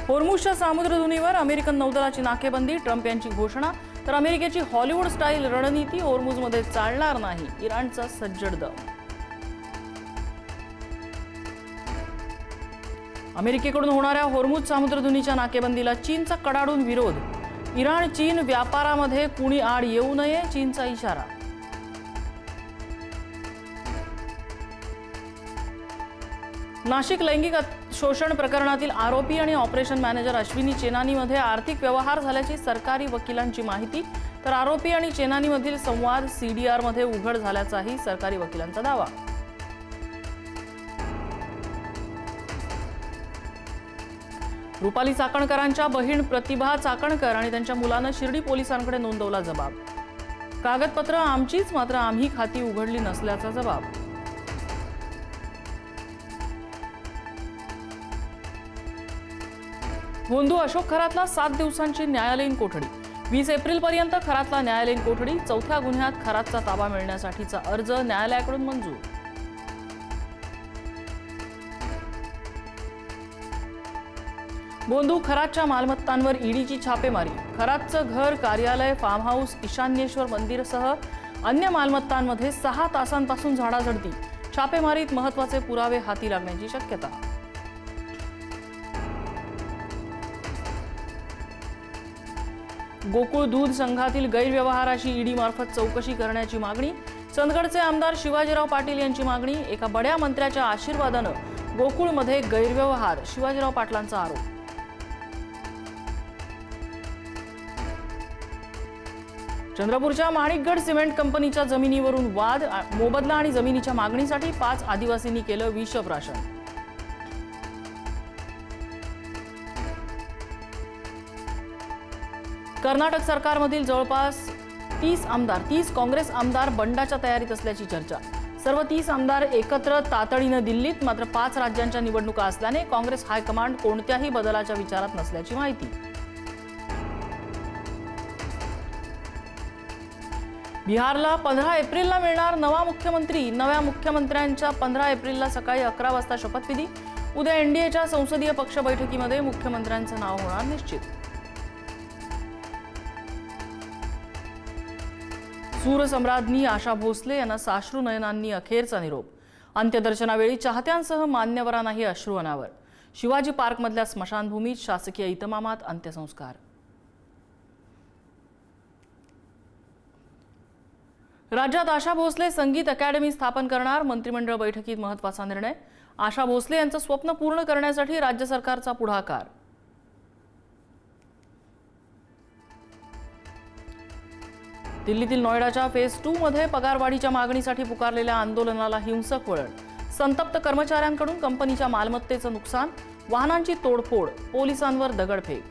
होर्मुझच्या सामुद्रधुनीवर American नौदलाची नाकेबंदी, Trump यांची घोषणा. तर अमेरिकेची हॉलिवूड स्टाईल रणनीती होर्मुझमध्ये चालणार नाही, इराणचा सज्जड दम. अमेरिकेकडून होणाऱ्या होर्मुझ सामुद्रधुनीच्या नाकेबंदीला चीनचा कडाडून विरोध. इराण चीन व्यापारामध्ये कुणी आड येऊ नये, चीनचा इशारा. नाशिक लैंगिक शोषण प्रकरणातील आरोपी आणि ऑपरेशन मॅनेजर अश्विनी चेनानीमध्ये आर्थिक व्यवहार झाल्याची सरकारी वकिलांची माहिती. तर आरोपी आणि चेनानीमधील संवाद सीडीआरमध्ये उघड झाल्याचाही सरकारी वकिलांचा दावा. रुपाली चाकणकरांच्या बहीण प्रतिभा चाकणकर आणि त्यांच्या मुलानं शिर्डी पोलिसांकडे नोंदवला जबाब. कागदपत्र आमचीच, मात्र आम्ही खाती उघडली नसल्याचा जबाब. भोंदू अशोक खरातला 7 दिवसांची न्यायालयीन कोठडी. 20 एप्रिलपर्यंत खरातला न्यायालयीन कोठडी. चौथ्या गुन्ह्यात खरातचा ताबा मिळण्यासाठीचा अर्ज न्यायालयाकडून मंजूर. भोंदू खरातच्या मालमत्तांवर ईडीची छापेमारी. खरातचं घर, कार्यालय, फार्म हाऊस, ईशान्येश्वर मंदिरसह अन्य मालमत्तांमध्ये 6 तासांपासून झाडाझडती. छापेमारीत महत्त्वाचे पुरावे हाती लागण्याची शक्यता. गोकुळ दूध संघातील गैरव्यवहाराची ईडी मार्फत चौकशी करण्याची मागणी. चंदगडचे आमदार शिवाजीराव पाटील यांची मागणी. एका बड्या मंत्र्याच्या आशीर्वादानं गोकुळमध्ये गैरव्यवहार, शिवाजीराव पाटलांचा आरोप. चंद्रपूरच्या माणिकगड सिमेंट कंपनीच्या जमिनीवरून वाद. मोबदला आणि जमिनीच्या मागणीसाठी 5 आदिवासींनी केलं विषप्राशन. कर्नाटक सरकारमधील जवळपास 30 काँग्रेस आमदार बंडाच्या तयारीत असल्याची चर्चा. सर्व 30 आमदार एकत्र तातडीनं दिल्लीत. मात्र 5 राज्यांच्या निवडणुका असल्याने काँग्रेस हायकमांड कोणत्याही बदलाच्या विचारात नसल्याची माहिती. बिहारला 15 एप्रिलला मिळणार नवा मुख्यमंत्री. नव्या मुख्यमंत्र्यांच्या 15 एप्रिलला सकाळी 11 वाजता शपथविधी. उद्या एनडीएच्या संसदीय पक्ष बैठकीमध्ये मुख्यमंत्र्यांचं नाव होणार निश्चित. सूरसम्राज्ञी आशा भोसले यांना साश्रू नयनांनी अखेरचा निरोप. अंत्यदर्शनावेळी चाहत्यांसह मान्यवरांनाही अश्रू अनावर. शिवाजी पार्कमधल्या स्मशानभूमीत शासकीय इतमामात अंत्यसंस्कार. राज्यात आशा भोसले संगीत अकॅडमी स्थापन करणार. मंत्रिमंडळ बैठकीत महत्त्वाचा निर्णय. आशा भोसले यांचं स्वप्न पूर्ण करण्यासाठी राज्य सरकारचा पुढाकार. दिल्लीतील नोएडाच्या फेज 2 मध्ये पगारवाढीच्या मागणीसाठी पुकारलेल्या आंदोलनाला हिंसक वळण. संतप्त कर्मचाऱ्यांकडून कंपनीच्या मालमत्तेचं नुकसान, वाहनांची तोडफोड, पोलिसांवर दगडफेक.